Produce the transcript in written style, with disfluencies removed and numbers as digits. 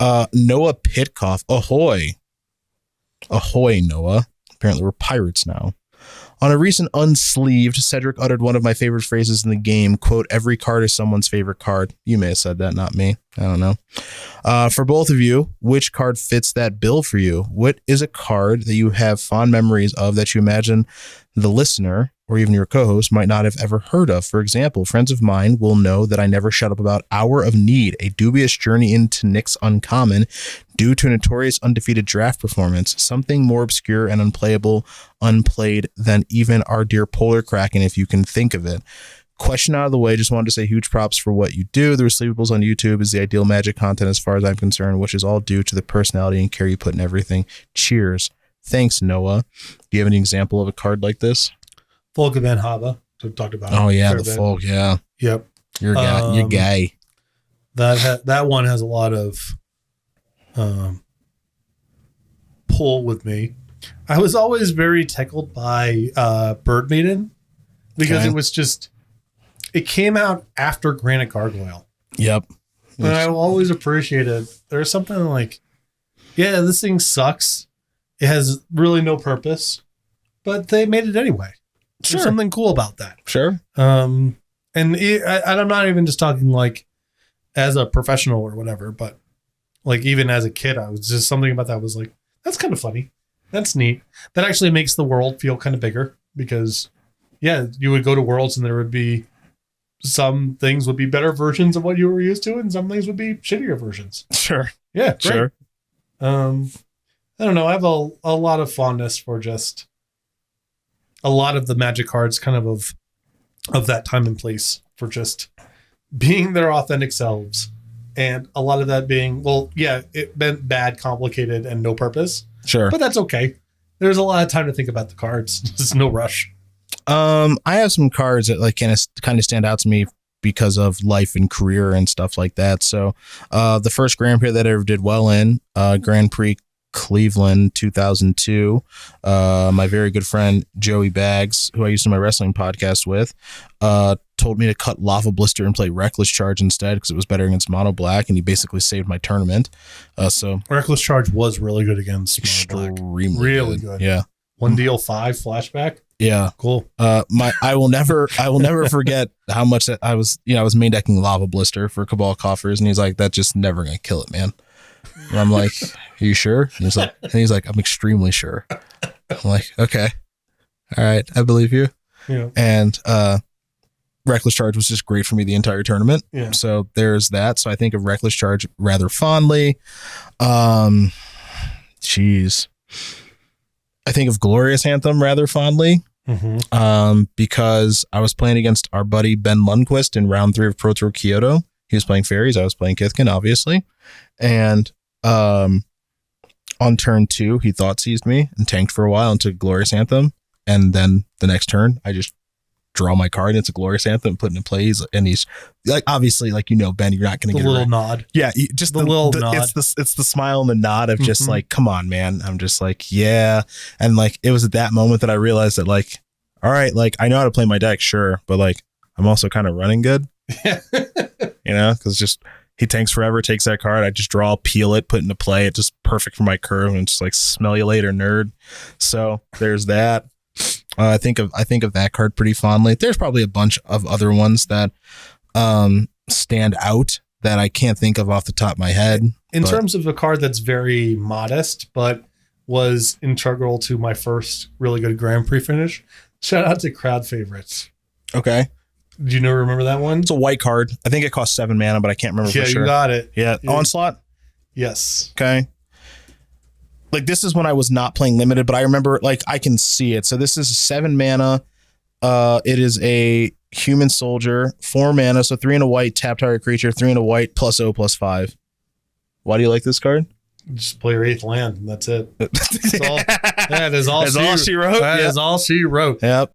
Noah Pitkoff. Ahoy, Noah. Apparently we're pirates now. On a recent Unsleeved, Cedric uttered one of my favorite phrases in the game, quote, every card is someone's favorite card. You may have said that, not me. I don't know. For both of you, which card fits that bill for you? What is a card that you have fond memories of that you imagine the listener or even your co-host might not have ever heard of? For example, friends of mine will know that I never shut up about Hour of Need, a dubious journey into Nick's Uncommon due to a notorious undefeated draft performance, something more obscure and unplayed than even our dear Polar Kraken, if you can think of it. Question out of the way, just wanted to say huge props for what you do. The receivables on YouTube is the ideal Magic content as far as I'm concerned, which is all due to the personality and care you put in everything. Cheers. Thanks, Noah. Do you have any example of a card like this? Folk of Van Hava. So we talked about. Oh yeah, the folk. Yeah. Yep. You're gay. That one has a lot of pull with me. I was always very tickled by Bird Maiden because it came out after Granite Gargoyle. Yep. And I always appreciated there's something like, yeah, this thing sucks. It has really no purpose, but they made it anyway. Sure. There's something cool about that. Sure. And I'm not even just talking like as a professional or whatever, but like even as a kid, I was just something about that was like, that's kind of funny. That's neat. That actually makes the world feel kind of bigger because, yeah, you would go to Worlds and there would be some things would be better versions of what you were used to, and some things would be shittier versions. Sure. Yeah, great. Sure. I don't know. I have a lot of fondness for just a lot of the Magic cards, kind of that time and place for just being their authentic selves, and a lot of that being, well, yeah, it meant bad, complicated, and no purpose. Sure. But that's okay. There's a lot of time to think about the cards. There's no rush. I have some cards that like kind of stand out to me because of life and career and stuff like that. So, the first Grand Prix that I ever did well in, Grand Prix Cleveland 2002, my very good friend Joey Baggs, who I used to do my wrestling podcast with, told me to cut Lava Blister and play Reckless Charge instead because it was better against Mono Black, and he basically saved my tournament. So Reckless Charge was really good against Mono Black. Really good. Yeah. 1 DL5 flashback. Yeah. Cool. I will never forget how much that I was main decking Lava Blister for Cabal Coffers, and he's like, that's just never gonna kill it, man. And I'm like, are you sure? And he's like, I'm extremely sure. I'm like, okay. All right, I believe you. Yeah. And Reckless Charge was just great for me the entire tournament. Yeah. So there's that. So I think of Reckless Charge rather fondly. I think of Glorious Anthem rather fondly. Mm-hmm. Because I was playing against our buddy Ben Lundquist in round 3 of Pro Tour Kyoto. He was playing Fairies. I was playing Kithkin, obviously. And on turn 2, he thought seized me and tanked for a while and took Glorious Anthem. And then the next turn, I just draw my card and it's a Glorious Anthem, put it in play. He's like, obviously, like, Ben, you're not going to get a little nod. Yeah, just the little nod. It's the smile and the nod of just like, come on, man. I'm just like, yeah. And like, it was at that moment that I realized that like, all right, like I know how to play my deck, sure, but like I'm also kind of running good. Because just he tanks forever, takes that card, I just draw, peel it, put it into play. It's just perfect for my curve, and it's like, smell you later, nerd. So there's that. I think of that card pretty fondly. There's probably a bunch of other ones that stand out that I can't think of off the top of my head. In terms of a card that's very modest, but was integral to my first really good Grand Prix finish, shout out to Crowd Favorites. Okay. Do you remember that one? It's a white card. I think it costs 7 mana, but I can't remember for sure. Yeah, you got it. Yeah. Onslaught? Yes. Okay. Like, this is when I was not playing limited, but I remember, like, I can see it. So this is 7 mana. It is a human soldier, 4 mana, so 3 and a white, tap target creature, 3 and a white, +0/+5. Why do you like this card? Just play your 8th land, and that's it. That is all she wrote. That is all she wrote. Yep.